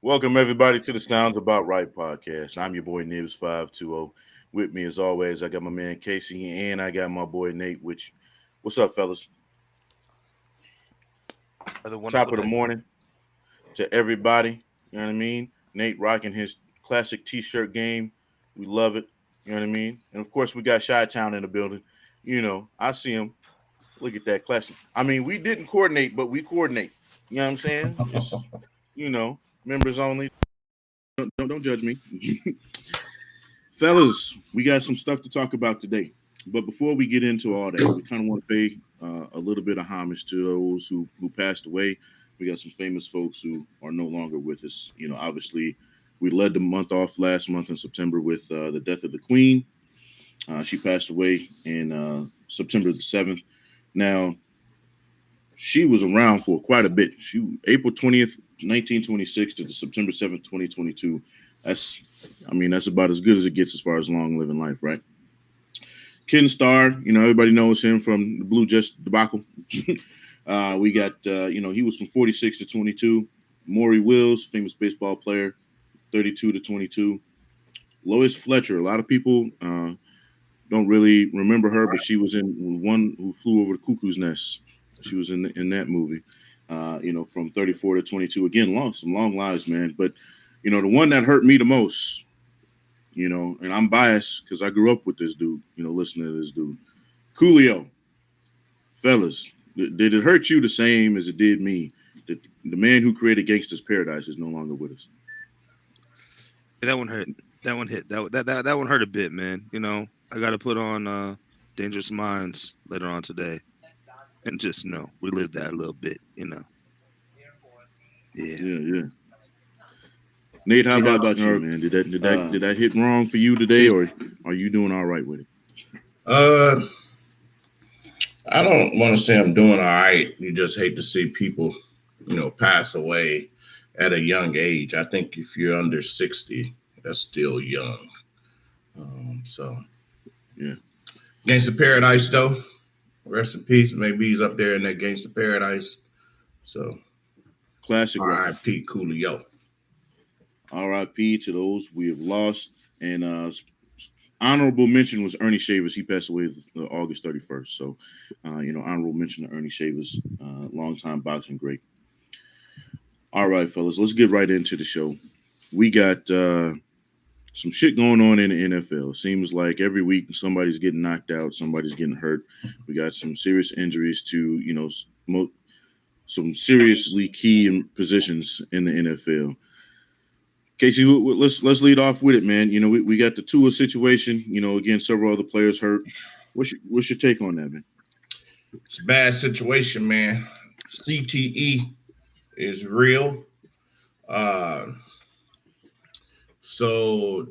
Welcome everybody to the Sounds About Right podcast. I'm your boy Nibs 520. With me as always, I got my man Casey and I got my boy Nate. Which, what's up, fellas? Have a Top wonderful of the day. morning to everybody. You know what I mean? Nate rocking his classic T-shirt game. We love it. You know what I mean? And of course, we got Chi Town in the building. I see him. Look at that classic. I mean, we didn't coordinate, but we coordinate. You know what I'm saying? Just members only. Don't judge me. Fellas, we got some stuff to talk about today. But before we get into all that, we kind of want to pay a little bit of homage to those who passed away. We got some famous folks who are no longer with us. Obviously, we led the month off last month in September with the death of the Queen. She passed away in September the 7th. Now, she was around for quite a bit. April 20th, 1926 to the September 7th, 2022. That's about as good as it gets as far as long living life, right? Ken Starr, everybody knows him from the Blue Jays debacle. We got, he was from 46 to 22. Maury Wills, famous baseball player, 32 to 22. Lois Fletcher, a lot of people don't really remember her, but she was in One Who Flew Over the Cuckoo's Nest. She was in that movie, from 34 to 22. Again, some long lives, man. But, the one that hurt me the most, and I'm biased because I grew up with this dude, listening to this dude. Coolio. Fellas, did it hurt you the same as it did me? The man who created Gangsta's Paradise is no longer with us. That one hurt. That one hit. That one hurt a bit, man. I got to put on Dangerous Minds later on today, and just relive that a little bit. Yeah. Yeah. Nate, how about you, man? Did that hit wrong for you today, or are you doing all right with it? I don't want to say I'm doing all right. You just hate to see people, pass away at a young age. I think if you're under 60, that's still young. Yeah. Gangsta Paradise, though. Rest in peace. Maybe he's up there in that Gangsta Paradise. So, classic. R.I.P. Coolio. R.I.P. to those we have lost. And honorable mention was Ernie Shavers. He passed away August 31st. So, honorable mention to Ernie Shavers, longtime boxing great. All right, fellas, let's get right into the show. We got some shit going on in the NFL. Seems like every week somebody's getting knocked out, somebody's getting hurt. We got some serious injuries to, some seriously key positions in the NFL. Casey, let's lead off with it, man. We got the Tua situation. Again, several other players hurt. What's your take on that, man? It's a bad situation, man. CTE is real. So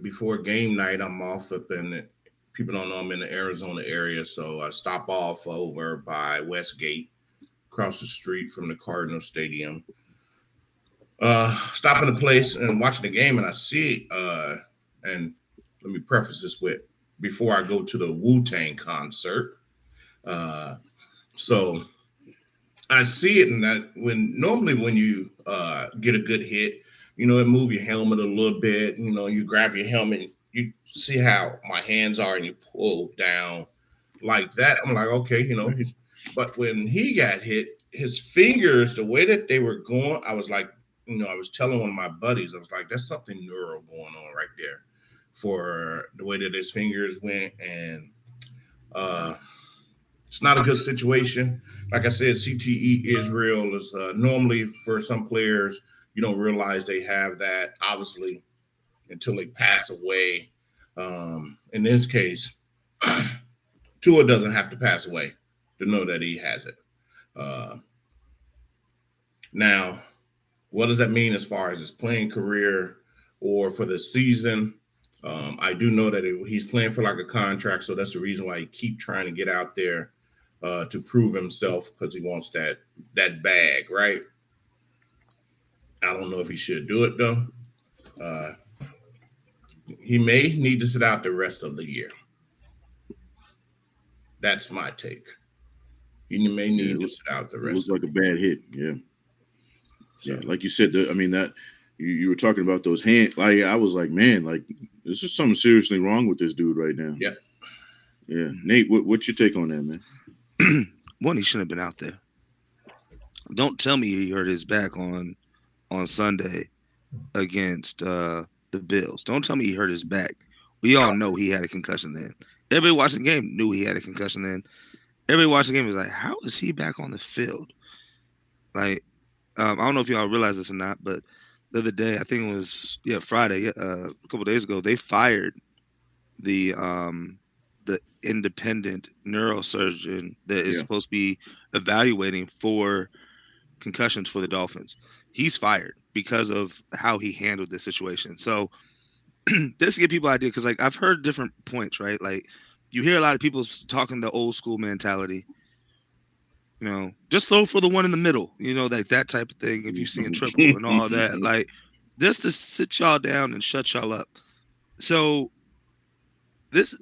before game night, I'm off up in people don't know I'm in the Arizona area. So I stop off over by Westgate, across the street from the Cardinal Stadium. Stopping the place and watching the game, and I see and let me preface this with before I go to the Wu-Tang concert. So I see it, and that when you get a good hit, it move your helmet a little bit. You grab your helmet, you see how my hands are, and you pull down like that. I'm like, okay, but when he got hit, his fingers, the way that they were going, I was like, I was telling one of my buddies, I was like, that's something neural going on right there for the way that his fingers went. And it's not a good situation. Like I said, CTE is real. It's normally for some players, you don't realize they have that, obviously, until they pass away. In this case, Tua doesn't have to pass away to know that he has it. Now, what does that mean as far as his playing career or for the season? I do know that he's playing for like a contract, so that's the reason why he keep trying to get out there to prove himself, because he wants that bag, right? I don't know if he should do it though. He may need to sit out the rest of the year. That's my take. He may need to sit out the rest. Looks like a bad hit, yeah. So Like you said, that you were talking about those hands. Like I was like, man, like this is something seriously wrong with this dude right now. yeah, Yeah, Nate, what's your take on that, man? One, he shouldn't have been out there. Don't tell me he hurt his back on Sunday against the Bills. Don't tell me he hurt his back. We all know he had a concussion then. Everybody watching the game knew he had a concussion then. Everybody watching the game was like, how is he back on the field? Like, I don't know if y'all realize this or not, but the other day, I think it was Friday, a couple of days ago, they fired the independent neurosurgeon that is Yeah. supposed to be evaluating for concussions for the Dolphins. He's fired because of how he handled this situation. So this to give people idea, because like I've heard different points, right? Like you hear a lot of people talking the old school mentality. Just throw for the one in the middle, like that type of thing. If you see in triple and all that, like just to sit y'all down and shut y'all up. So this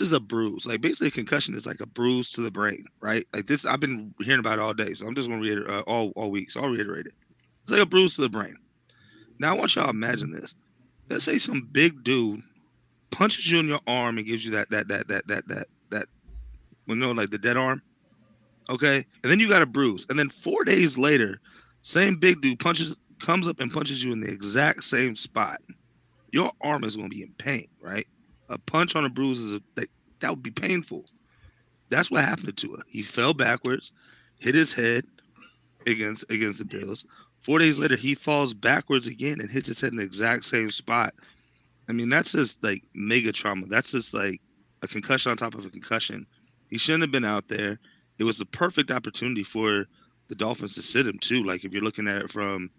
is a bruise. Like basically, a concussion is like a bruise to the brain, right? Like this, I've been hearing about it all day, so I'm just gonna reiterate all week. So I'll reiterate it. It's like a bruise to the brain. Now I want y'all to imagine this. Let's say some big dude punches you in your arm and gives you that like the dead arm. Okay. And then you got a bruise. And then 4 days later, same big dude comes up and punches you in the exact same spot. Your arm is going to be in pain, right? A punch on a bruise that would be painful. That's what happened to Tua. He fell backwards, hit his head against the Bills. 4 days later, he falls backwards again and hits his head in the exact same spot. I mean, that's just like mega trauma. That's just like a concussion on top of a concussion. He shouldn't have been out there. It was the perfect opportunity for the Dolphins to sit him too. Like if you're looking at it from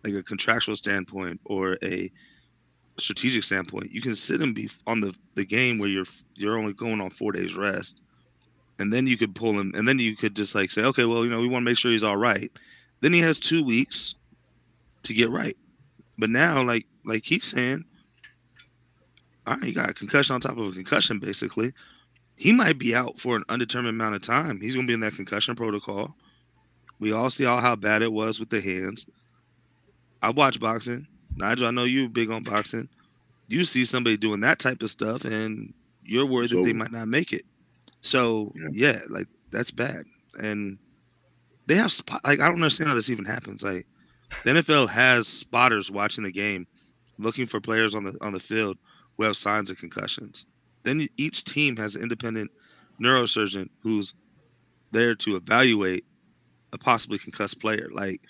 like a contractual standpoint or a strategic standpoint, you can sit him on the game where you're only going on 4 days rest, and then you could pull him, and then you could just like say, okay, well, we want to make sure he's all right. Then he has 2 weeks to get right. But now, like he's saying, all right, you got a concussion on top of a concussion, basically. He might be out for an undetermined amount of time. He's going to be in that concussion protocol. We all see how bad it was with the hands. I watch boxing. Nigel, I know you're big on boxing. You see somebody doing that type of stuff, and you're worried It's that they over. might not make it. So, yeah, like that's bad. And they have like I don't understand how this even happens. Like the NFL has spotters watching the game, looking for players on the field who have signs of concussions. Then each team has an independent neurosurgeon who's there to evaluate a possibly concussed player. Like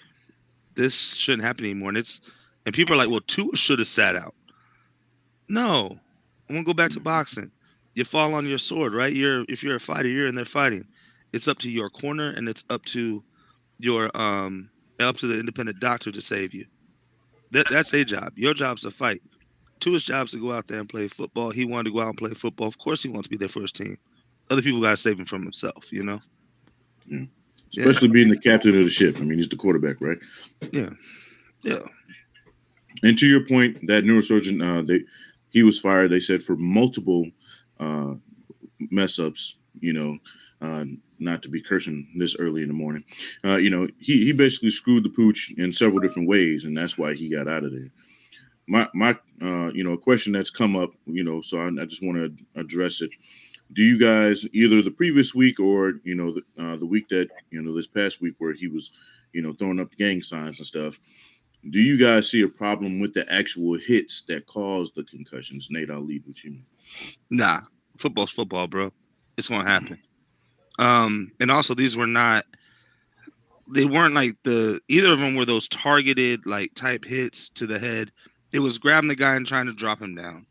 this shouldn't happen anymore. And people are like, well, Tua should have sat out. No, I'm gonna go back to boxing. You fall on your sword, right? If you're a fighter, you're in there fighting. It's up to your corner and it's up to your up to the independent doctor to save you. That's their job. Your job's to fight. Tua's job's to go out there and play football. He wanted to go out and play football. Of course he wants to be there for his team. Other people gotta save him from himself, Yeah. Yeah. Especially being the captain of the ship. I mean, he's the quarterback, right? Yeah. Yeah. And to your point, that neurosurgeon, he was fired. They said for multiple mess ups. Not to be cursing this early in the morning. He basically screwed the pooch in several different ways, and that's why he got out of there. My a question that's come up. So I just want to address it. Do you guys either the previous week or the week that this past week where he was throwing up gang signs and stuff? Do you guys see a problem with the actual hits that caused the concussions? Nate, I'll lead with you. Nah. Football's football, bro. It's gonna happen. And also they weren't like either of them were those targeted like type hits to the head. It was grabbing the guy and trying to drop him down.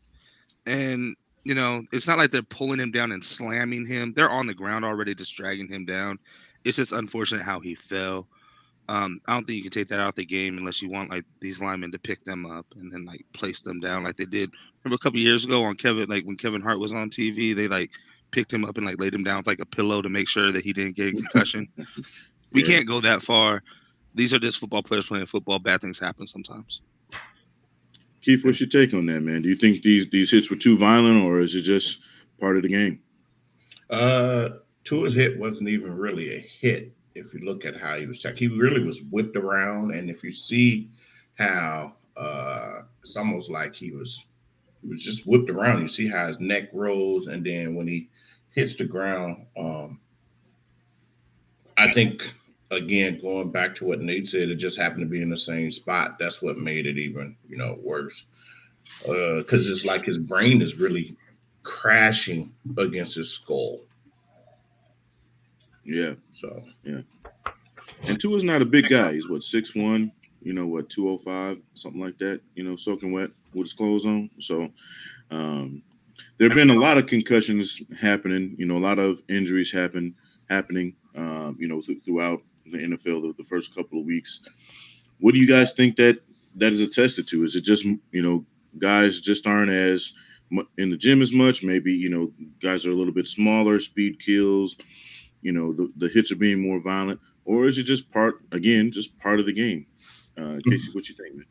And it's not like they're pulling him down and slamming him. They're on the ground already, just dragging him down. It's just unfortunate how he fell. I don't think you can take that out of the game unless you want like these linemen to pick them up and then like place them down like they did. Remember a couple years ago on when Kevin Hart was on TV, they like picked him up and like laid him down with like a pillow to make sure that he didn't get a concussion. We can't go that far. These are just football players playing football. Bad things happen sometimes. Keith, what's your take on that, man? Do you think these hits were too violent, or is it just part of the game? Tua's hit wasn't even really a hit. if you look at how he was checked, he really was whipped around. And if you see how it's almost like he was just whipped around. You see how his neck rose, and then when he hits the ground, I think again going back to what Nate said, it just happened to be in the same spot. That's what made it even worse because it's like his brain is really crashing against his skull. Yeah, So yeah. And Tua's not a big guy. He's what 6'1", 205, something like that. Soaking wet with his clothes on. So um, there have been a lot of concussions happening. A lot of injuries happening. Throughout the NFL the first couple of weeks. What do you guys think that is attested to? Is it just guys just aren't as in the gym as much? Maybe guys are a little bit smaller, speed kills. The hits are being more violent, or is it just just part of the game? Casey, what you think, man?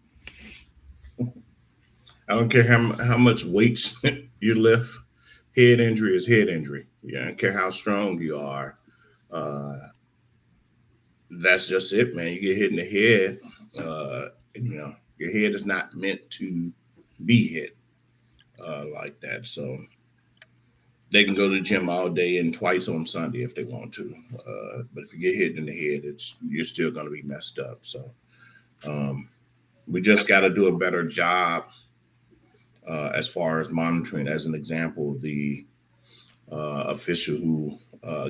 I don't care how much weight you lift. Head injury is head injury. Yeah, I don't care how strong you are. Uh, that's just it, man. You get hit in the head. Your head is not meant to be hit like that. So they can go to the gym all day and twice on Sunday if they want to. But if you get hit in the head, you're still going to be messed up. So um, we just got to do a better job as far as monitoring. As an example, the official who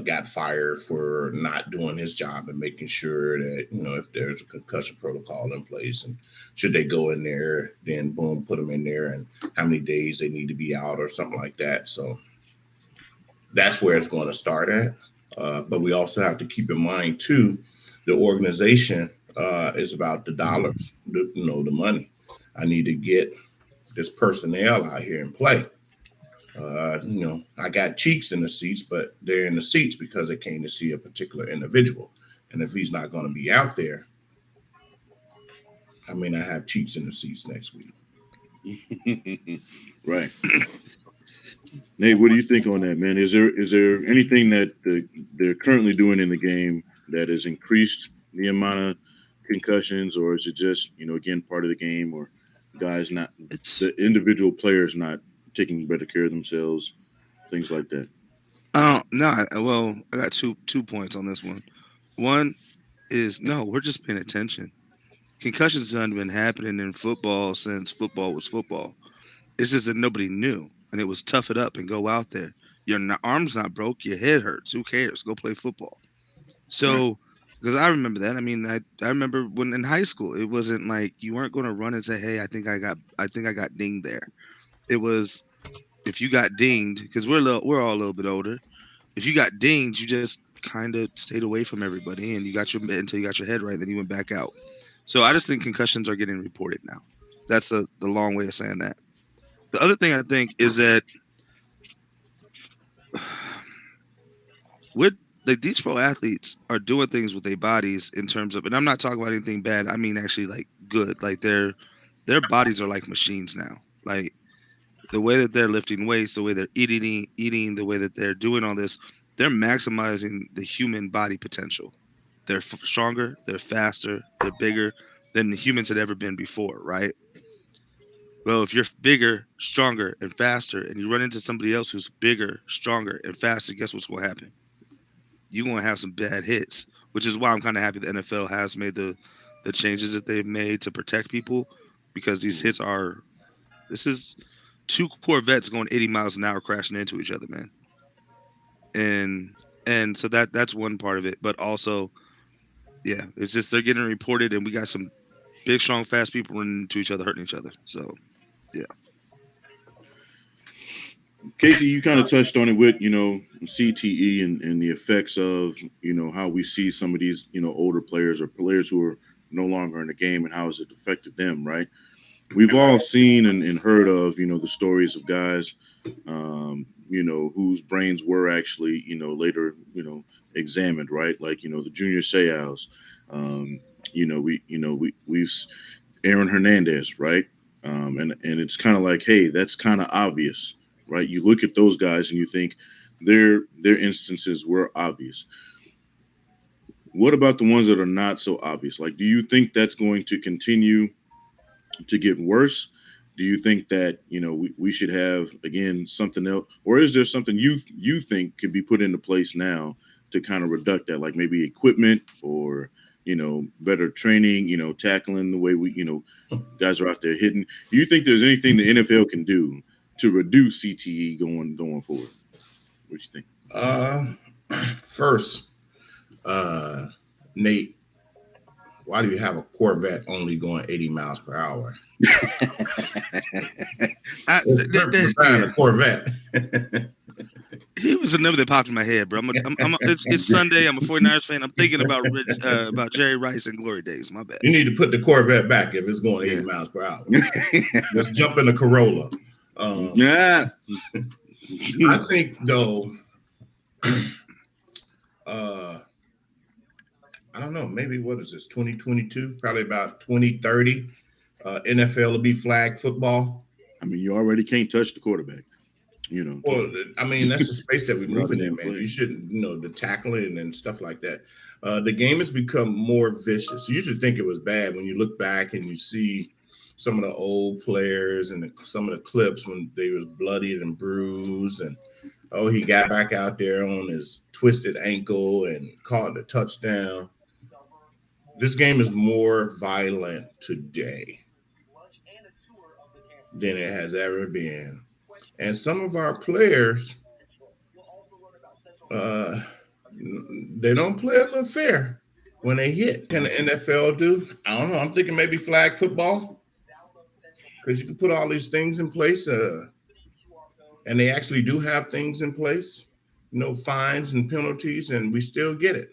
got fired for not doing his job and making sure that if there's a concussion protocol in place and should they go in there, then boom, put them in there, and how many days they need to be out or something like that. So that's where it's going to start at. But we also have to keep in mind too, the organization is about the dollars, the money. I need to get this personnel out here and play. I got cheeks in the seats, but they're in the seats because they came to see a particular individual. And if he's not going to be out there, I may not have cheeks in the seats next week. Right, Nate. What do you think on that, man? Is there anything that they're currently doing in the game that has increased the amount of concussions, or is it just again part of the game, or guys not It's the individual players not taking better care of themselves, things like that? no. Well, I got two points on this one. One is no, we're just paying attention. Concussions have been happening in football since football was football. It's just that nobody knew, and it was tough it up and go out there. Your arm's not broke, your head hurts. Who cares? Go play football. Right. So, because I remember that. I mean, I remember when in high school, it wasn't like you weren't going to run and say, "Hey, I think I got dinged there." It was if you got dinged because we're all a little bit older. If you got dinged, you just kind of stayed away from everybody, and you got your until you got your head right. Then you went back out. So I just think concussions are getting reported now. That's the long way of saying that. The other thing I think is that with like these pro athletes are doing things with their bodies in terms of, and I'm not talking about anything bad. I mean actually like good. Like their bodies are like machines now. Like the way that they're lifting weights, the way they're eating, the way that they're doing all this, they're maximizing the human body potential. They're stronger, they're faster, they're bigger than the humans had ever been before, right? Well, if you're bigger, stronger, and faster, and you run into somebody else who's bigger, stronger, and faster, guess what's going to happen? You're going to have some bad hits, which is why I'm kind of happy the NFL has made the changes that they've made to protect people because these Mhm. hits are this is two Corvettes going 80 miles an hour crashing into each other, man. And so that's one part of it, but also yeah, it's just they're getting reported, and we got some big, strong, fast people running into each other, hurting each other. So yeah. Casey, you kind of touched on it with CTE and the effects of how we see some of these older players or players who are no longer in the game and how has it affected them, right? We've all seen and heard of the stories of guys whose brains were actually later examined, right? Like the Junior Seau's, um, we've Aaron Hernandez, right? And it's kind of like, hey, that's kind of obvious, right? You look at those guys and you think their instances were obvious. what about the ones that are not so obvious? Like, do you think that's going to continue to get worse? Do you think that we should have again something else, or is there something you think could be put into place now to kind of reduce that, like maybe equipment or better training, tackling the way guys are out there hitting? Do you think there's anything the NFL can do to reduce CTE going forward? What do you think? First, Nate, why do you have a Corvette only going 80 miles per hour? Buying a Corvette. He was a number that popped in my head, bro. It's Sunday. I'm a 49ers fan. I'm thinking about Jerry Rice and Glory Days. My bad. You need to put the Corvette back if it's going 80 miles per hour. Just jump in the Corolla. Yeah. I think, though, I don't know, maybe what is this, 2022? Probably about 2030. NFL will be flag football. I mean, you already can't touch the quarterback. Well, I mean, that's the space that we're moving in, man. You shouldn't, the tackling and stuff like that. The game has become more vicious. You used to think it was bad when you look back and you see some of the old players and some of the clips when they was bloodied and bruised, and he got back out there on his twisted ankle and caught the touchdown. This game is more violent today than it has ever been. And some of our players, they don't play a little fair when they hit. Can the NFL do? I don't know. I'm thinking maybe flag football, because you can put all these things in place, and they actually do have things in place, fines and penalties, and we still get it.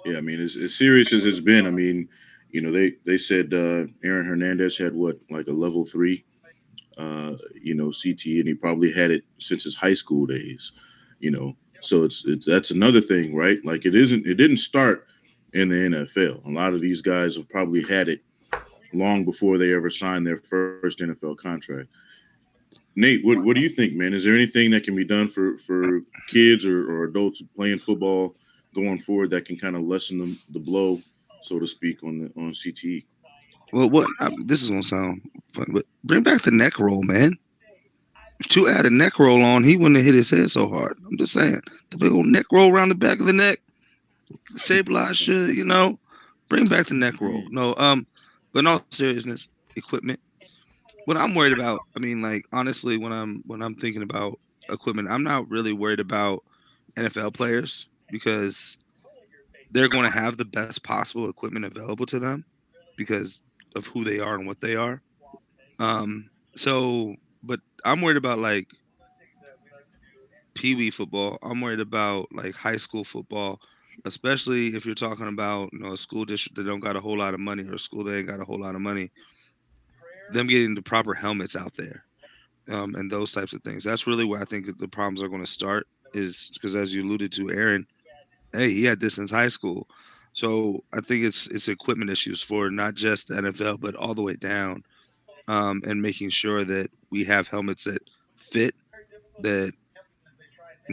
Yeah. I mean, as serious as it's been, I mean, they said Aaron Hernandez had like a level 3, CTE, and he probably had it since his high school days, So it's that's another thing, right? Like it didn't start in the NFL. A lot of these guys have probably had it long before they ever signed their first NFL contract. Nate, what do you think, man? Is there anything that can be done for kids or adults playing football going forward that can kind of lessen the blow, so to speak, on CTE? Well, this is gonna sound fun, but bring back the neck roll, man. If Tua had a neck roll on, he wouldn't have hit his head so hard. I'm just saying, the big old neck roll around the back of the neck, stabilize shit. Bring back the neck roll. No, but in all seriousness, equipment. What I'm worried about, I mean, like honestly, when I'm thinking about equipment, I'm not really worried about NFL players, because they're going to have the best possible equipment available to them because of who they are and what they are. But I'm worried about like Pee Wee football. I'm worried about like high school football, especially if you're talking about a school district that don't got a whole lot of money, or a school that ain't got a whole lot of money. Them getting the proper helmets out there, and those types of things. That's really where I think the problems are going to start. Is because, as you alluded to, Aaron, hey, he had this since high school. So I think it's equipment issues for not just the NFL, but all the way down, and making sure that we have helmets that fit, that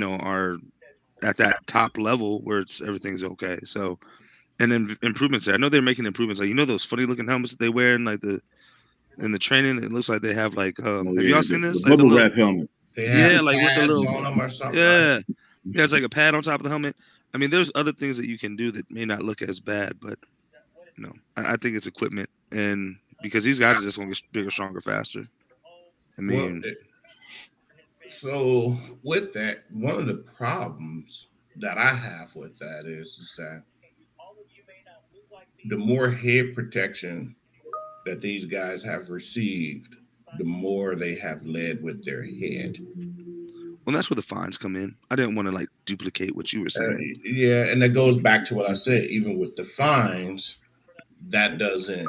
are at that top level where everything's okay. So, and then improvements there. I know they're making improvements. Like those funny looking helmets that they wear in the training. It looks like they have like have y'all seen this? The bubble wrap helmet. Yeah, like with the little on them or something. Yeah. Yeah, it's like a pad on top of the helmet. I mean, there's other things that you can do that may not look as bad, but I think it's equipment, and because these guys are just going to get bigger, stronger, faster. I mean, so with that, one of the problems that I have with that is that the more head protection that these guys have received, the more they have led with their head. Well, that's where the fines come in. I didn't want to like duplicate what you were saying. Yeah, and that goes back to what I said. Even with the fines, that doesn't,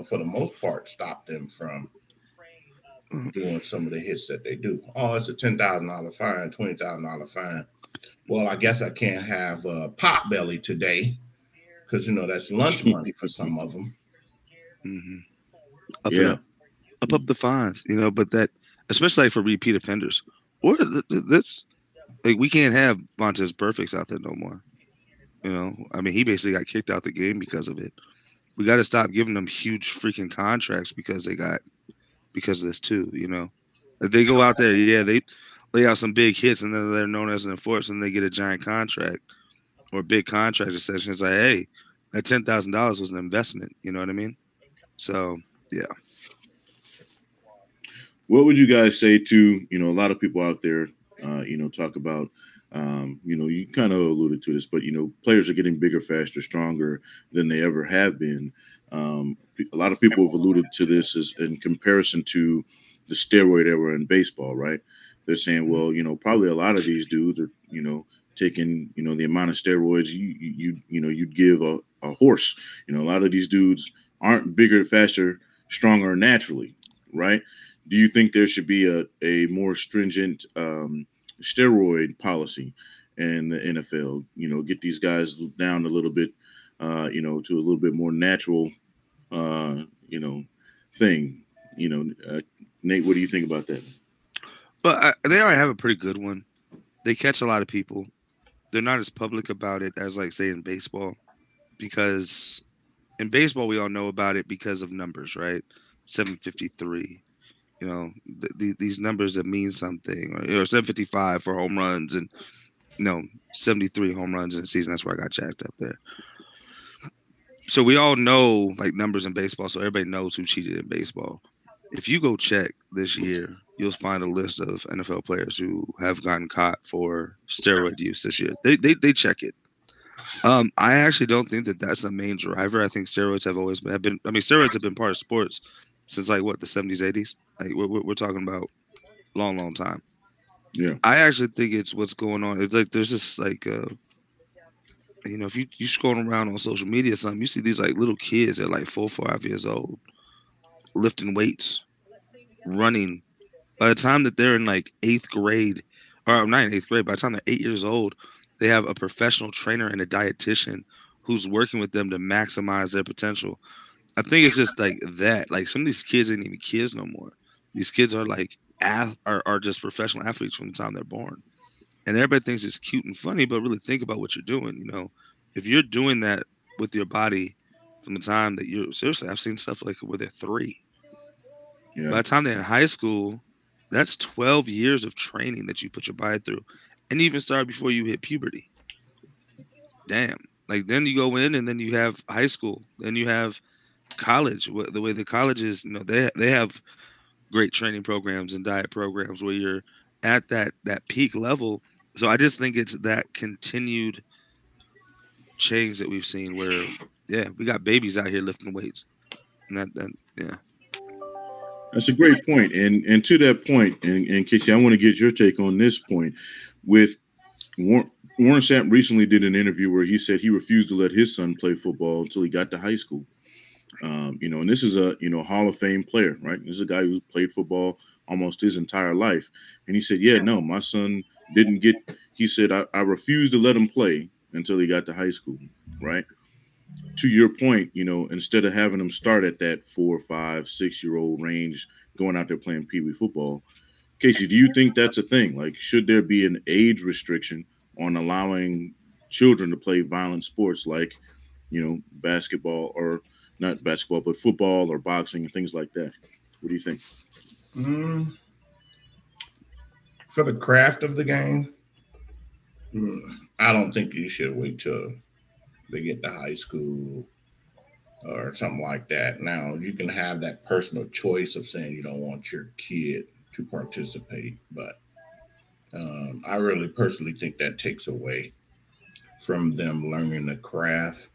for the most part, stop them from doing some of the hits that they do. Oh, it's a $10,000 fine, $20,000 fine. Well, I guess I can't have pot belly today because that's lunch money for some of them. Mm-hmm. Up the fines, but that, especially like for repeat offenders, or that's Like we can't have Vontez Perfects out there no more. You know, I mean, he basically got kicked out the game because of it. We got to stop giving them huge freaking contracts because of this too. You know, if they go out there, yeah, they lay out some big hits, and then they're known as an enforcer, and they get a giant contract or a big contract extension. It's like, hey, that $10,000 was an investment. You know what I mean? So yeah, What would you guys say to, a lot of people out there, talk about, you kind of alluded to this, but, players are getting bigger, faster, stronger than they ever have been. A lot of people have alluded to this as in comparison to the steroid era in baseball, right? They're saying, well, probably a lot of these dudes are, taking, the amount of steroids you'd give a horse. A lot of these dudes aren't bigger, faster, stronger naturally, right? Do you think there should be a more stringent steroid policy in the NFL? Get these guys down a little bit, to a little bit more natural, uh, you know, thing. Nate, what do you think about that? but they already have a pretty good one. They catch a lot of people. They're not as public about it as like say in baseball because in baseball we all know about it because of numbers, right? 753. You know, these numbers that mean something, or 755 for home runs, and 73 home runs in a season. That's where I got jacked up there. So we all know like numbers in baseball, so everybody knows who cheated in baseball. If you go check this year, you'll find a list of NFL players who have gotten caught for steroid use this year. They check it. I actually don't think that that's the main driver. I think steroids have always been, have been. I mean, steroids have been part of sports since like what, the 70s, 80s. Like we're talking about long, long time. Yeah, I actually think it's what's going on. It's like there's this like if you scrolling around on social media, or something, you see these like little kids that are like 4, 5 years old lifting weights, running. By the time that they're in like eighth grade, or not in eighth grade, by the time they're 8 years old, they have a professional trainer and a dietitian who's working with them to maximize their potential. I think it's just like that. Like some of these kids ain't even kids no more. These kids are like are just professional athletes from the time they're born. And everybody thinks it's cute and funny, but really think about what you're doing. If you're doing that with your body from the time that you're seriously, I've seen stuff like where they're 3. yeah. By the time they're in high school, that's 12 years of training that you put your body through, and even start before you hit puberty. Damn. Like then you go in, and then you have high school, then you have college. The way the colleges, they have great training programs and diet programs where you're at that peak level. So I just think it's that continued change that we've seen where yeah, we got babies out here lifting weights. And that yeah. That's a great point. And to that point, and Casey, I want to get your take on this point. With Warren Sapp recently did an interview where he said he refused to let his son play football until he got to high school. And this is a Hall of Fame player, right? This is a guy who's played football almost his entire life, and he said, "Yeah, no, my son didn't get." He said, "I refused to let him play until he got to high school." Right? To your point, instead of having him start at that 4, 5, 6 year old range, going out there playing pee wee football, Casey, do you think that's a thing? Like, should there be an age restriction on allowing children to play violent sports like, basketball or not basketball, but football or boxing and things like that? What do you think? Mm, for the craft of the game, I don't think you should wait till they get to high school or something like that. Now, you can have that personal choice of saying you don't want your kid to participate, but I really personally think that takes away from them learning the craft.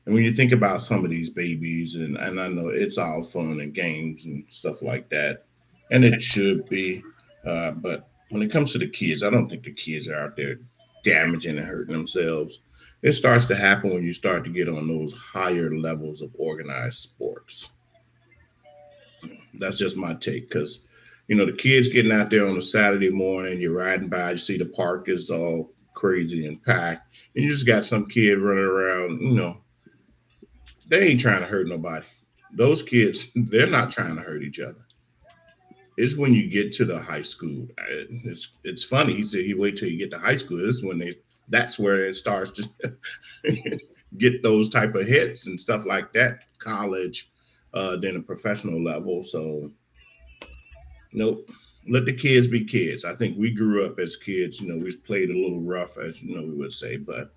And when you think about some of these babies, and I know it's all fun and games and stuff like that, and it should be, but when it comes to the kids, I don't think the kids are out there damaging and hurting themselves. It starts to happen when you start to get on those higher levels of organized sports. That's just my take because, the kids getting out there on a Saturday morning, you're riding by, you see the park is all crazy and packed, and you just got some kid running around, they ain't trying to hurt nobody. Those kids, they're not trying to hurt each other. it's when you get to the high school. It's funny. He said he wait till you get to high school. This is when that's where it starts to get those type of hits and stuff like that. College, then a professional level. So nope. Let the kids be kids. I think we grew up as kids. We played a little rough, as we would say, but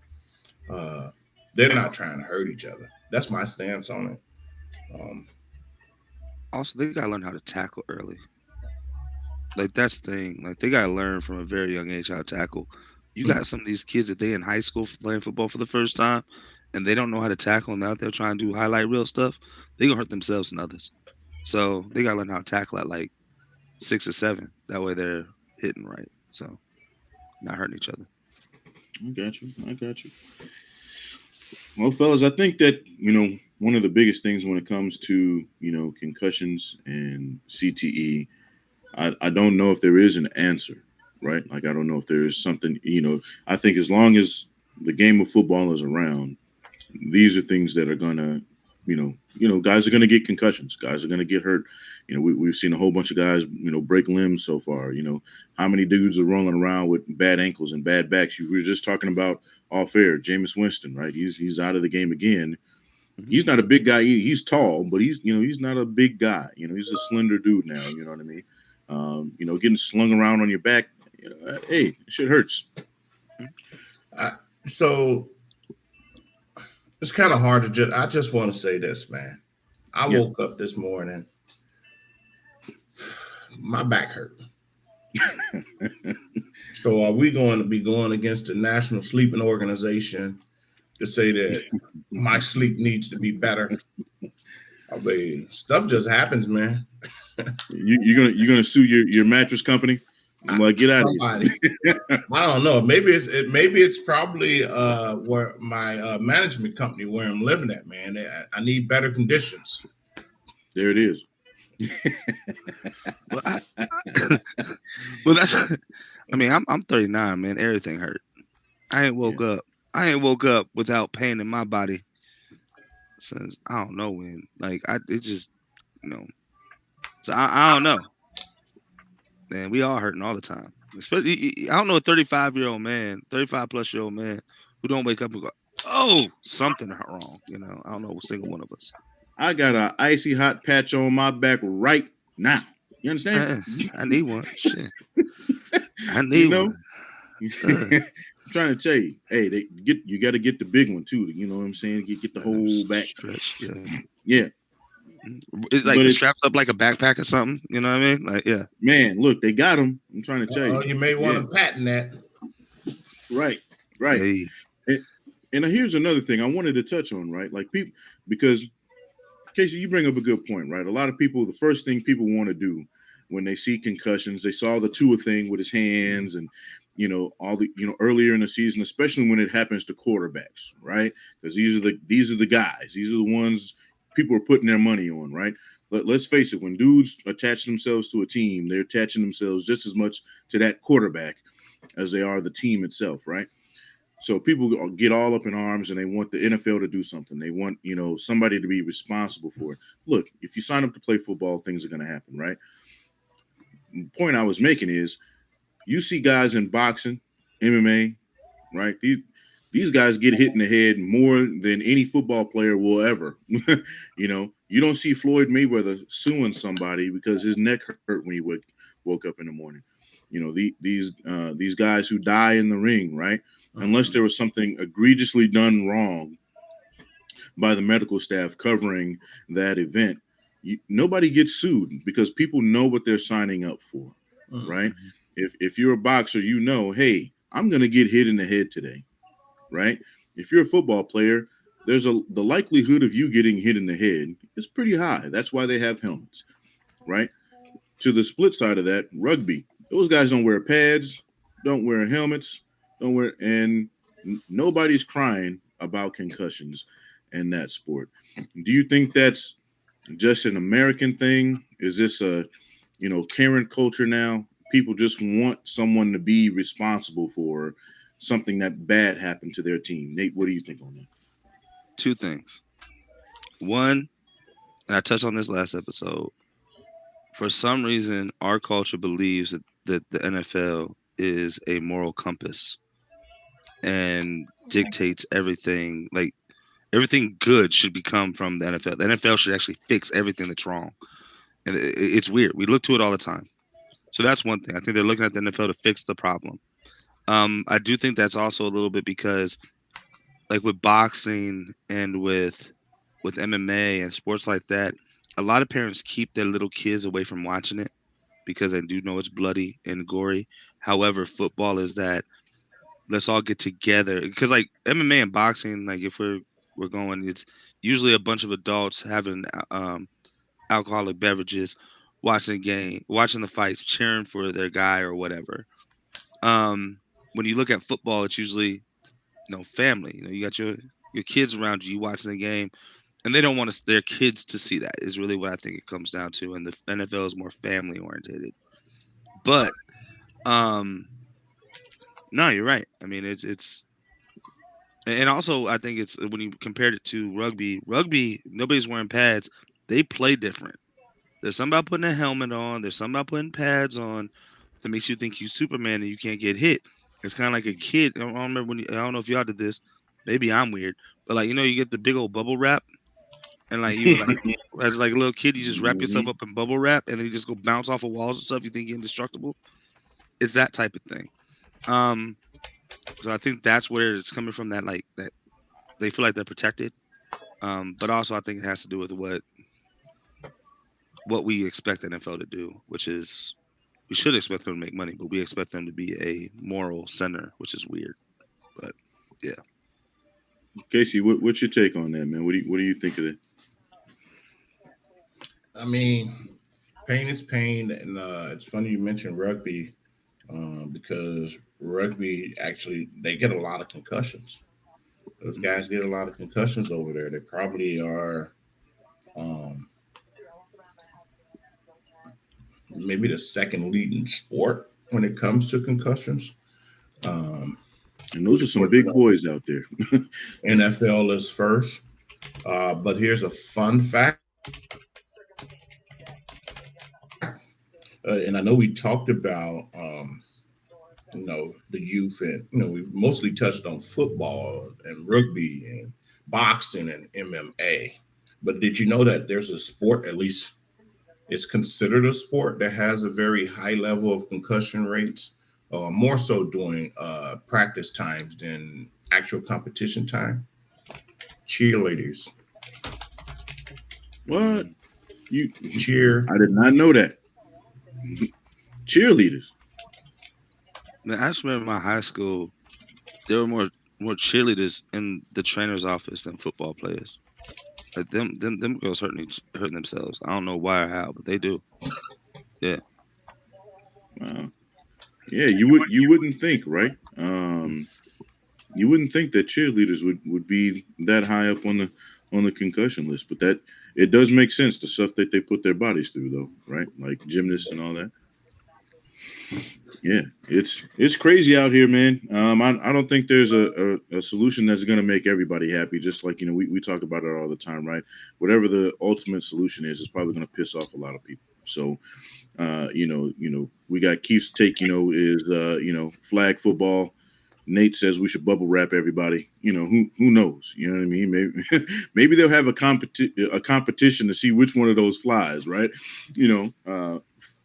uh, they're not trying to hurt each other. That's my stance on it. Um, Also, they gotta learn how to tackle early. Like that's the thing. Like they gotta learn from a very young age how to tackle. You got some of these kids that they in high school playing football for the first time, and they don't know how to tackle. And out there trying to do highlight reel stuff, they gonna hurt themselves and others. So they gotta learn how to tackle at like 6 or 7. That way they're hitting right. So not hurting each other. I got you. I got you. Well, fellas, I think that, one of the biggest things when it comes to, concussions and CTE, I don't know if there is an answer, right? Like, I don't know if there is something, I think as long as the game of football is around, these are things that are going to, guys are going to get concussions. Guys are going to get hurt. We've seen a whole bunch of guys, break limbs so far. How many dudes are rolling around with bad ankles and bad backs? We were just talking about off air, Jameis Winston, right? He's out of the game again. Mm-hmm. He's not a big guy. He's tall, but he's not a big guy. He's a slender dude now. You know what I mean? Getting slung around on your back, hey, shit hurts. So it's kind of hard to I just want to say this, man. I woke up this morning, my back hurt. So are we going to be going against the National Sleeping Organization to say that my sleep needs to be better? I mean, stuff just happens, man. You're gonna sue your mattress company? I'm like, get out of here. I don't know. Maybe it's probably where my management company where I'm living at, man. I need better conditions. There it is. Well, that's. I mean, I'm 39, man. Everything hurt. I ain't woke up. I ain't woke up without pain in my body since I don't know when. Like it just, So I don't know. Man, we all hurting all the time. Especially, I don't know a 35-year-old man, 35-plus-year-old man who don't wake up and go, oh, something wrong. I don't know a single one of us. I got an icy hot patch on my back right now. You understand? I need one. Shit. I need one. I'm trying to tell you, hey, you got to get the big one too. You know what I'm saying? Get the whole back. Stretch, yeah. It's like straps up like a backpack or something. You know what I mean? Like, yeah. Man, look, they got them. I'm trying to tell you. You may want to patent that. Right. Hey. And here's another thing I wanted to touch on, right? Like people, because Casey, you bring up a good point, right? A lot of people, the first thing people want to do when they see concussions, they saw the Tua thing with his hands and, all the, earlier in the season, especially when it happens to quarterbacks, right? Because these are the guys. These are the ones people are putting their money on, right? Let's face it, when dudes attach themselves to a team, they're attaching themselves just as much to that quarterback as they are the team itself, right? So people get all up in arms and they want the NFL to do something. They want, somebody to be responsible for it. Look, if you sign up to play football, things are going to happen, right? The point I was making is you see guys in boxing, MMA, right? These guys get hit in the head more than any football player will ever. You don't see Floyd Mayweather suing somebody because his neck hurt when he woke up in the morning. These guys who die in the ring, right? Unless there was something egregiously done wrong by the medical staff covering that event, nobody gets sued because people know what they're signing up for, right? If you're a boxer, hey, I'm going to get hit in the head today, right? If you're a football player, the likelihood of you getting hit in the head is pretty high. That's why they have helmets, right? To the split side of that, rugby, those guys don't wear pads, don't wear helmets, and nobody's crying about concussions in that sport. Do you think that's just an American thing? Is this a, Karen culture now? People just want someone to be responsible for something that bad happened to their team. Nate, what do you think on that? 2 things. One, and I touched on this last episode, For some reason, our culture believes that the NFL is a moral compass and dictates everything. Like everything good should be come from the NFL. The NFL should actually fix everything that's wrong. And it's weird. We look to it all the time. So that's one thing. I think they're looking at the NFL to fix the problem. I do think that's also a little bit because, like with boxing and with MMA and sports like that, a lot of parents keep their little kids away from watching it because they do know it's bloody and gory. However, football is that let's all get together because like MMA and boxing, like if we're going, it's usually a bunch of adults having alcoholic beverages, watching the game, watching the fights, cheering for their guy or whatever. Um, when you look at football, it's usually family. You got your kids around you, watching the game, and they don't want their kids to see that. Is really what I think it comes down to. And the NFL is more family oriented. But um, no, you're right. I mean, it's and also I think it's when you compared it to rugby. Rugby, nobody's wearing pads. They play different. There's something about putting a helmet on. There's something about putting pads on that makes you think you Superman and you can't get hit. It's kind of like a kid. I don't remember I don't know if y'all did this. Maybe I'm weird, but like you get the big old bubble wrap, and like you would like as like a little kid, you just wrap yourself up in bubble wrap, and then you just go bounce off of walls and stuff. You think you're indestructible. It's that type of thing. Um, so I think that's where it's coming from. That like that they feel like they're protected. But also I think it has to do with what we expect the NFL to do, which is we should expect them to make money, but we expect them to be a moral center, which is weird. But yeah. Casey, what's your take on that, man? What do you think of it? I mean, pain is pain, and it's funny you mentioned rugby because rugby actually they get a lot of concussions. Those guys get a lot of concussions over there. They probably are um, maybe the second leading sport when it comes to concussions. Um, And those are some with big boys out there. NFL is first. But here's a fun fact. And I know we talked about, the youth, and we mostly touched on football and rugby and boxing and MMA. But did you know that there's a sport, at least it's considered a sport, that has a very high level of concussion rates, more so during practice times than actual competition time? Cheerleaders. What? You? Cheer. I did not know that. Cheerleaders. Man, I just remember my high school, there were more cheerleaders in the trainer's office than football players. Like them girls hurting themselves. I don't know why or how, but they do. Yeah. Wow. Yeah, you wouldn't think, right? You wouldn't think that cheerleaders would be that high up on the concussion list, but that it does make sense the stuff that they put their bodies through, though, right? Like gymnasts and all that. Yeah, it's crazy out here, man. I don't think there's a solution that's going to make everybody happy. Just like we talk about it all the time, right? Whatever the ultimate solution is probably going to piss off a lot of people. So, we got Keith's take. Is flag football. Nate says we should bubble wrap everybody. Who knows? You know what I mean? Maybe they'll have a competition to see which one of those flies, right?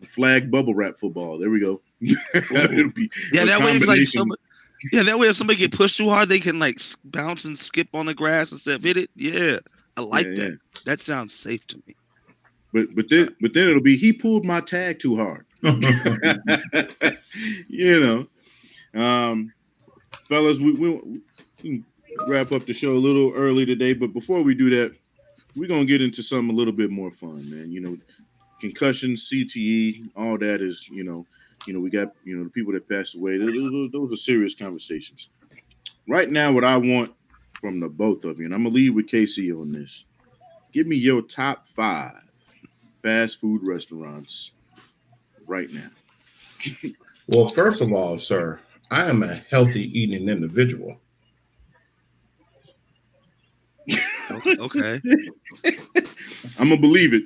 Flag bubble wrap football. There we go. It'll be that way if somebody get pushed too hard, they can like bounce and skip on the grass instead of hit it. Yeah, I like that. Yeah. That sounds safe to me. But then it'll be he pulled my tag too hard. Fellas, we can wrap up the show a little early today, but before we do that, we're gonna get into something a little bit more fun, man. Concussions, CTE, all that is, we got, the people that passed away. Those are serious conversations. Right now, what I want from the both of you, and I'm gonna lead with KC on this. Give me your top 5 fast food restaurants right now. Well, first of all, sir, I am a healthy eating individual. Okay. I'm gonna believe it.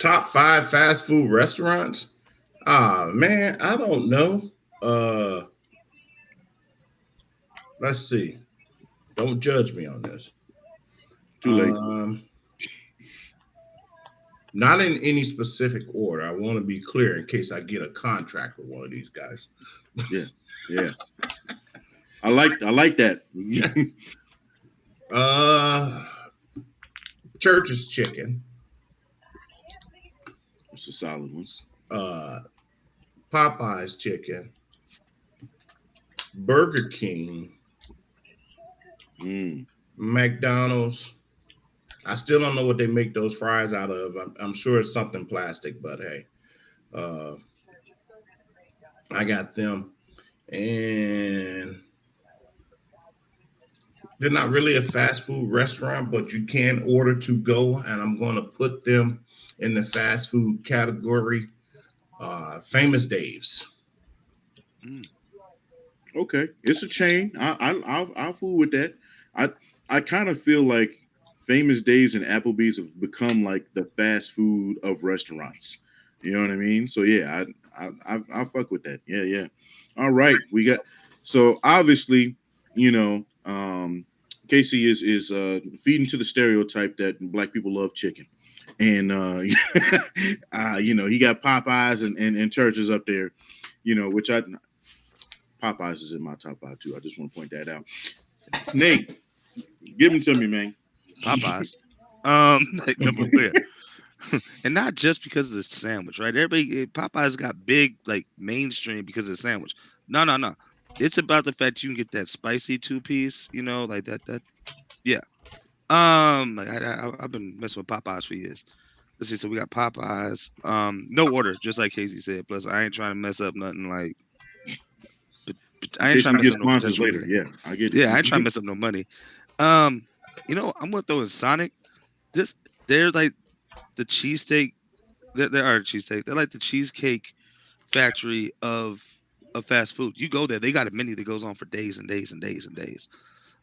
Top 5 fast food restaurants. Ah, man, I don't know. Uh, let's see. Don't judge me on this. Too late. Um, not in any specific order. I want to be clear in case I get a contract with one of these guys. Yeah, yeah. I like that. Uh, Church's Chicken, It's a solid one. uh, Popeye's Chicken, Burger King, Mm. McDonald's. I still don't know what they make those fries out of. I'm sure it's something plastic, but hey, uh, I got them. And they're not really a fast food restaurant, but you can order to go. And I'm going to put them in the fast food category. Famous Dave's. Mm. Okay, it's a chain. I'll fool with that. I I kind of feel like Famous Dave's and Applebee's have become like the fast food of restaurants. You know what I mean? So yeah, I fuck with that. Yeah, yeah. All right, we got. So obviously, you know, Casey is feeding to the stereotype that black people love chicken, and you know, he got Popeyes and Churches up there, you know, which I Popeyes is in my top 5 too. I just want to point that out. Nate, give them to me, man. Popeyes. Like, number where? And not just because of the sandwich, right? Popeyes got big, like mainstream because of the sandwich. No, no, no. It's about the fact you can get that spicy 2-piece, you know, like that. Yeah. Like I've been messing with Popeyes for years. Let's see. So we got Popeyes. No order, just like Casey said. Plus, I ain't trying to mess up nothing like. But In I ain't case trying we to mess get up no sponsors potential later. anything. Yeah, I get Yeah, I ain't trying to it. mess up no money. You know, I'm gonna throw in Sonic. This they're like the cheesesteak. They are a cheesesteak. They're like the cheesecake factory of fast food. You go there, they got a menu that goes on for days and days and days and days.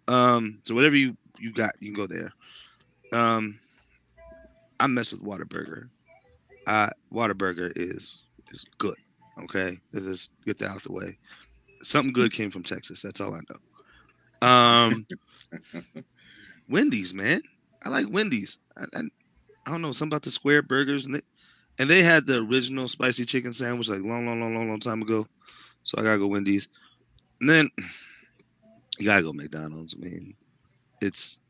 So whatever you got, you can go there. Um, I mess with Whataburger. Whataburger is good. Okay, let's just get that out the way. Something good came from Texas. That's all I know. Wendy's, man. I like Wendy's. I don't know something about the square burgers and they had the original spicy chicken sandwich like long time ago. So I gotta go Wendy's. And then you gotta go McDonald's. I mean, it's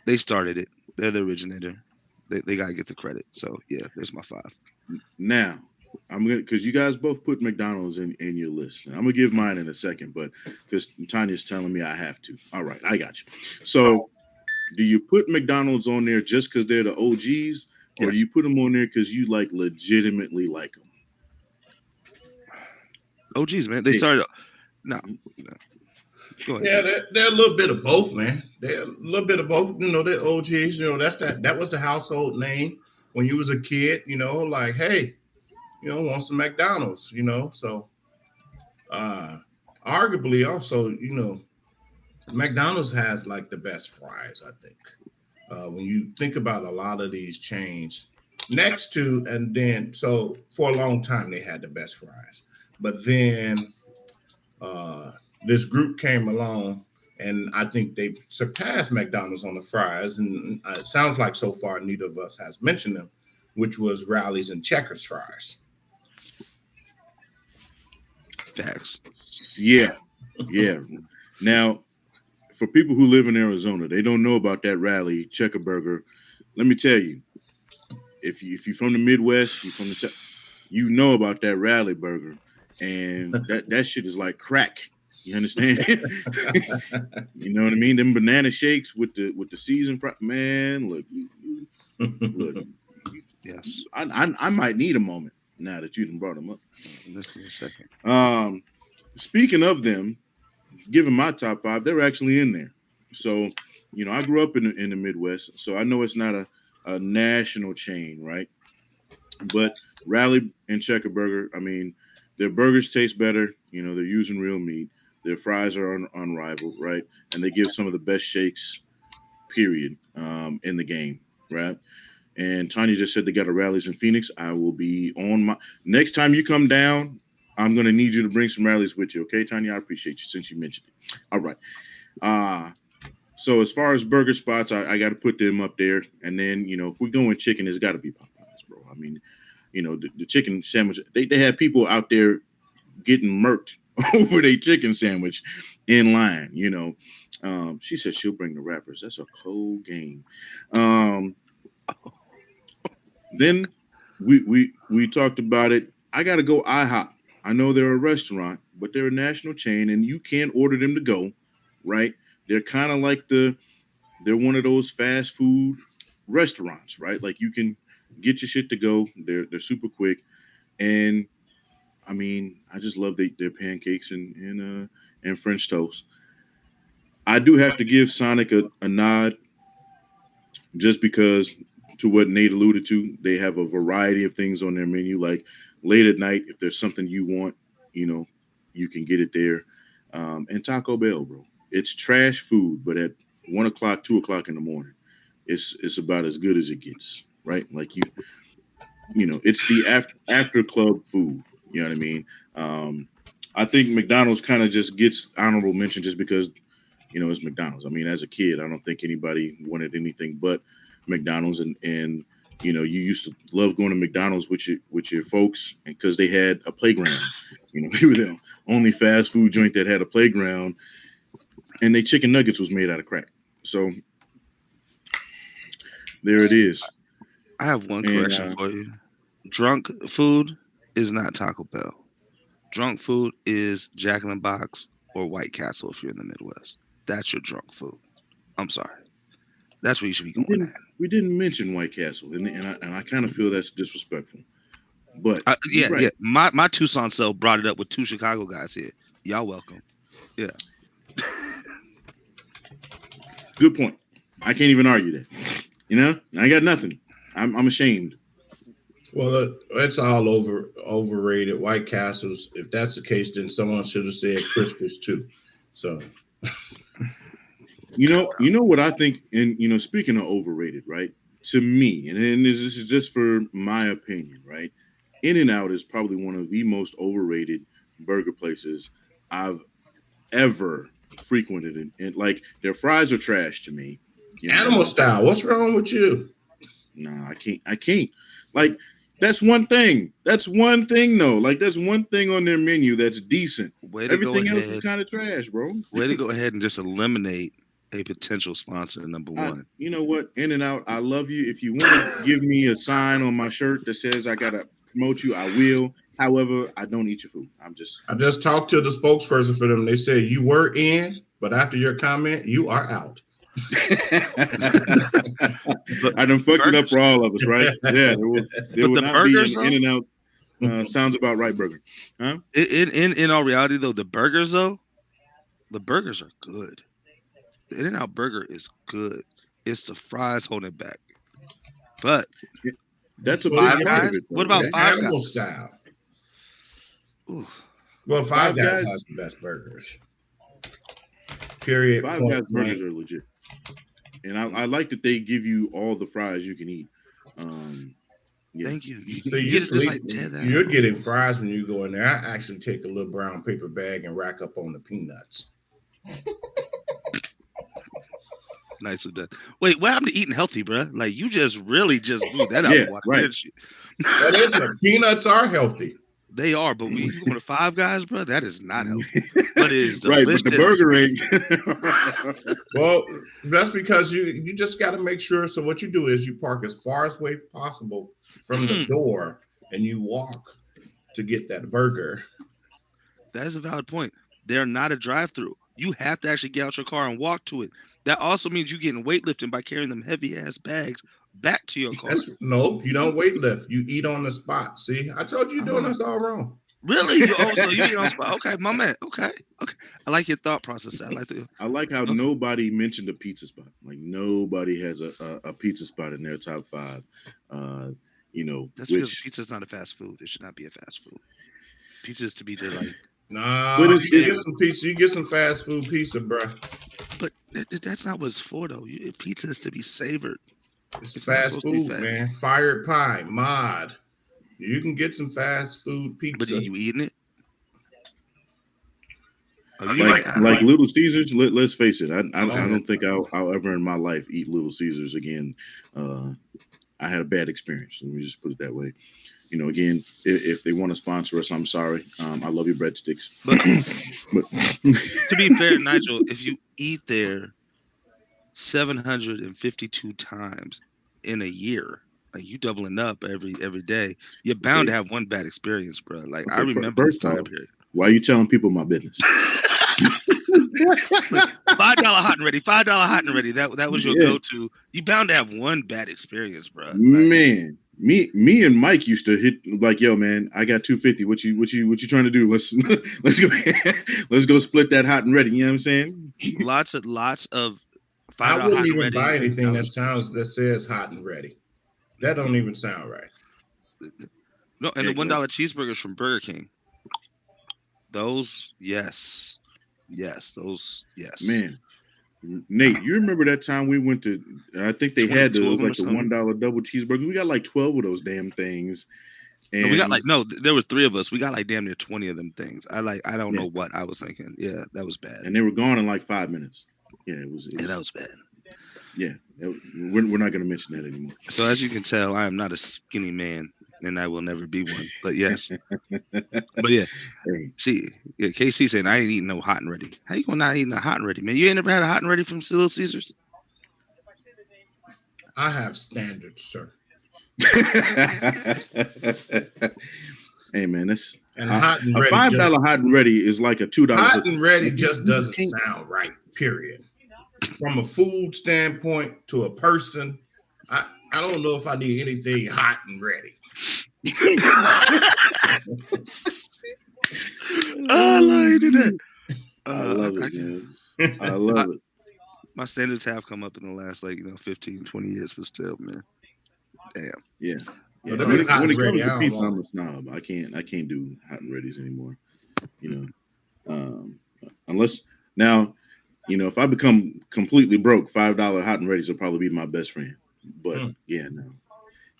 they started it. They're the originator. They gotta get the credit. So yeah, there's my 5. Now, I'm gonna because you guys both put McDonald's in your list. I'm gonna give mine in a second, but because Tanya's telling me I have to. All right, I got you. So, do you put McDonald's on there just because they're the OGs, or do Yes. you put them on there because you like legitimately like them? Oh geez, man. They Yes. started no. Go ahead, Yeah, Casey. they're a little bit of both, man. They're a little bit of both. You know, they're OGs. You know, that was the household name when you was a kid. You know, like hey, you know, want some McDonald's. You know, so uh, arguably also, you know, McDonald's has like the best fries. I think when you think about a lot of these chains, next to and then so for a long time they had the best fries, but then uh, this group came along, and I think they surpassed McDonald's on the fries. And it sounds like so far neither of us has mentioned them, which was Rallies and Checkers fries. Facts. Yeah, yeah. Now, for people who live in Arizona, they don't know about that rally checker burger. Let me tell you, if you're from the Midwest, you're from the you know about that rally burger, and that shit is like crack. You understand? You know what I mean? Them banana shakes with the seasoned man. Look, look. Yes. I might need a moment now that you done brought them up. Listen in a second. Speaking of them, given my top 5, they're actually in there. So, you know, I grew up in the Midwest, so I know it's not a national chain, right? But Rally and Checker Burger, I mean, their burgers taste better. You know, they're using real meat. Their fries are unrivaled, right? And they give some of the best shakes, period, in the game, right? And Tanya just said they got a rallies in Phoenix. I will be on my next time you come down. I'm gonna need you to bring some rallies with you, okay, Tanya? I appreciate you since you mentioned it. All right. So as far as burger spots, I got to put them up there. And then if we go in chicken, it's got to be Popeyes, bro. I mean, the chicken sandwich. They have people out there getting murked over their chicken sandwich in line. She said she'll bring the rappers. That's a cold game. Then we talked about it. I got to go IHOP. I know they're a restaurant, but they're a national chain, and you can't order them to go, right? They're kind of like they're one of those fast food restaurants, right? Like you can get your shit to go. They're super quick, and I mean, I just love their pancakes and French toast. I do have to give Sonic a nod, just because to what Nate alluded to, they have a variety of things on their menu. Like late at night, if there's something you want, you can get it there. And Taco Bell, bro, it's trash food, but at 1 o'clock, 2 o'clock in the morning, it's about as good as it gets, right? Like it's the after club food. You know what I mean? I think McDonald's kind of just gets honorable mention just because it's McDonald's. I mean, as a kid, I don't think anybody wanted anything but McDonald's, and you used to love going to McDonald's with your folks, and because they had a playground. They were the only fast food joint that had a playground, and their chicken nuggets was made out of crack. So there it is. I have one correction for you. Drunk food is not Taco Bell. Drunk food is Jack in the Box or White Castle if you're in the Midwest. That's your drunk food. I'm sorry. That's where you should be going at. We didn't mention White Castle, and I kind of feel that's disrespectful. But yeah. My Tucson self brought it up with two Chicago guys here. Y'all welcome. Yeah. Good point. I can't even argue that. I got nothing. I'm ashamed. Well, it's all overrated. White Castles. If that's the case, then someone should have said Crispers too. So, you know what I think, and speaking of overrated, right? To me, and this is just for my opinion, right? In-N-Out is probably one of the most overrated burger places I've ever frequented, and like their fries are trash to me. Animal style. What's wrong with you? Nah, I can't. Like that's one thing. That's one thing though. Like there's one thing on their menu that's decent. Everything else is kind of trash, bro. Way to go ahead and just eliminate a potential sponsor, number one. You know what? In-N-Out, I love you. If you want to give me a sign on my shirt that says I gotta promote you, I will. However, I don't eat your food. I just talked to the spokesperson for them. They said you were in, but after your comment, you are out. I done fucked it up for all of us, right? Yeah, there will not be an In-N-Out sounds about right burger. Huh? In all reality, though, the burgers are good. The In-N-Out burger is good. It's the fries holding it back. But that's a Five Guys. What about Five Animal Guys? Style. Ooh. Well, Five Guys has the best burgers. Period. Five Guys burgers are legit. And I like that they give you all the fries you can eat. Yeah. Thank you. So you're getting fries when you go in there. I actually take a little brown paper bag and rack up on the peanuts. Nicely done. Wait, what happened to eating healthy, bro? Like you just really just blew that out of water. Right. That is peanuts are healthy. They are, but when you go to Five Guys, bro, that is not healthy. But it is delicious. Right, but the burger ain't. Well, that's because you just got to make sure. So what you do is you park as far away possible from the door, and you walk to get that burger. That is a valid point. They're not a drive-through. You have to actually get out your car and walk to it. That also means you're getting weightlifting by carrying them heavy-ass bags back to your car. No, you don't weightlift. You eat on the spot. See, I told you you're doing this all wrong. Really? So you eat on the spot? Okay, my man. Okay. I like your thought process. I like how nobody mentioned a pizza spot. Like nobody has a pizza spot in their top five. That's because pizza's not a fast food. It should not be a fast food. Pizza is to be delight. Nah, you get some pizza. You get some fast food pizza, bro. But that's not what it's for, though. Pizza is to be savored. It's It's not fast supposed to be food, fast. man. Fired pie, mod. You can get some fast food But pizza. you eating it? Are you Like Little Caesars. Let's face it. I Okay. don't think I'll ever in my life eat Little Caesars again. I had a bad experience. Let me just put it that way. You know, again, if they want to sponsor us, I'm sorry. I love your breadsticks. But But to be fair, Nigel, if you eat there 752 times in a year, like you doubling up every day, you're bound to have one bad experience, bro. Like I remember this first time off, period. why are you telling people my business? Look, $5 hot and ready, $5 hot and ready. That was your Yeah. go-to. You bound to have one bad experience, bro. Like, Man, me and Mike used to hit like, yo, man, I got 250. What you trying to do? Let's let's go split that hot and ready. You know what I'm saying? lots of I $5 hot wouldn't and even ready. buy anything that $2. says hot and ready. That don't even sound right. No, and the $1 Like, cheeseburgers from Burger King. Those, yes, those, yes. man, Nate, you remember that time we went to? I think they 20 had two of those them or like the something. $1 double cheeseburger. We got like 12 of those damn things. And No, we got like there were 3 of us. We got like damn near 20 of them things. I don't Yeah. know what I was thinking. Yeah, that was bad. and they were gone in like 5 minutes. Yeah, it was. Yeah, that was bad. Yeah, we're not going to mention that anymore. So as you can tell, I am not a skinny man, and I will never be one. But yes, but yeah. Hey, See, yeah, KC saying I ain't eating no hot and ready. How you gonna not eating a hot and ready, man? You ain't never had a hot and ready from Little Caesars? I have standards, sir. Hey man, that's And hot and a ready. $5 hot and ready is like a $2. Hot and ready just doesn't sound right. Period. From a food standpoint to a person, I don't know if I need anything hot and ready. Oh, I love you did that. I love it, man. I love it. My standards have come up in the last 15, 20 years, but still, man. Damn. Yeah. But Yeah. if it's hot When and it comes ready, I to don't pizza, want I'm a snob. I can't do hot and readies anymore. You know, unless now, if I become completely broke, $5 hot and readies will probably be my best friend. But yeah, no.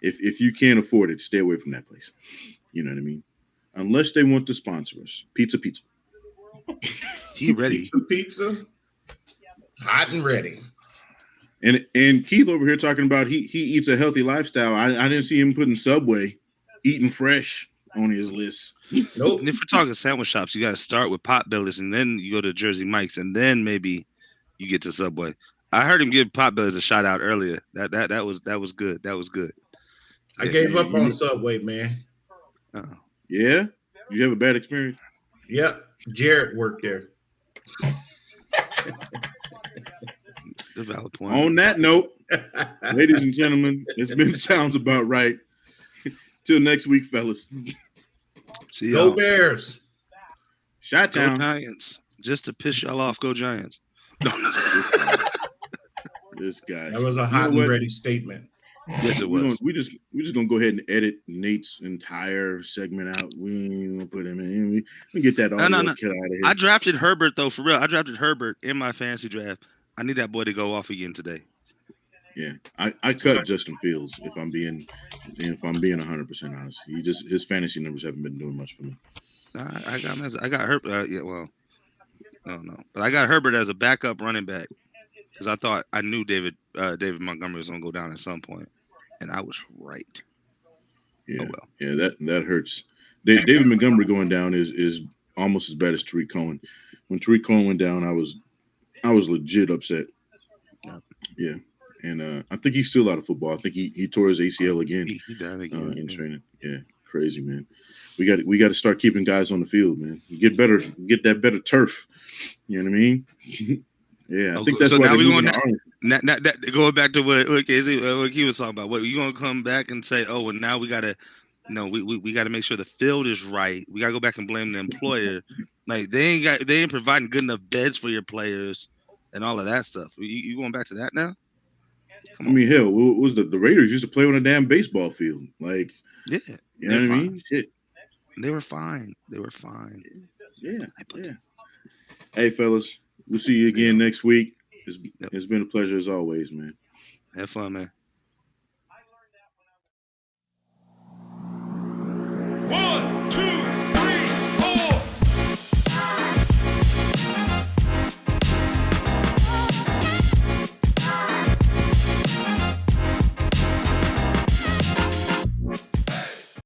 If you can't afford it, stay away from that place. You know what I mean? Unless they want to sponsor us. Pizza. He ready. pizza, hot and ready. And Keith over here talking about he eats a healthy lifestyle. I didn't see him putting Subway, eating fresh on his list. Nope. And if we're talking sandwich shops, you got to start with Potbellies, and then you go to Jersey Mike's, and then maybe you get to Subway. I heard him give Potbellies a shout out earlier. That was good. That was good. I gave up on Subway, man. Uh-oh. Yeah? You have a bad experience? Yep. Jared worked there. A valid point. On that note, ladies and gentlemen, it's been Sounds About Right. Till next week, fellas. See Go y'all. Bears. Shot Go Town. Giants. Just to piss y'all off, go Giants. This guy. That was a hot and ready statement. Yes, it was. We're just gonna go ahead and edit Nate's entire segment out. We ain't gonna put him in. We get that audio No. kid out of here. I drafted Herbert though, for real. I drafted Herbert in my fantasy draft. I need that boy to go off again today. Yeah, I cut Justin Fields if I'm being 100% honest. His fantasy numbers haven't been doing much for me. I got Herbert. No, but I got Herbert as a backup running back because I knew David Montgomery was gonna go down at some point, and I was right. Yeah, oh well. Yeah, that hurts. David Montgomery going down is almost as bad as Tariq Cohen. When Tariq Cohen went down, I was legit upset. Yeah. And I think he's still out of football. I think he tore his ACL again. He died again in training. Yeah, crazy, man. We got to start keeping guys on the field, man. Get that better turf. You know what I mean? Yeah, I think that's why they're moving to Arlington. Going back to what he was talking about. What you gonna come back and say? Oh, well, now we gotta. No, we got to make sure the field is right. We got to go back and blame the employer. Like they ain't providing good enough beds for your players and all of that stuff. You going back to that now? I mean, hell, what was the Raiders used to play on a damn baseball field? Like, yeah, you know what I mean? Shit, they were fine. Yeah. Hey, fellas, we'll see you again next week. It's been a pleasure as always, man. Have fun, man.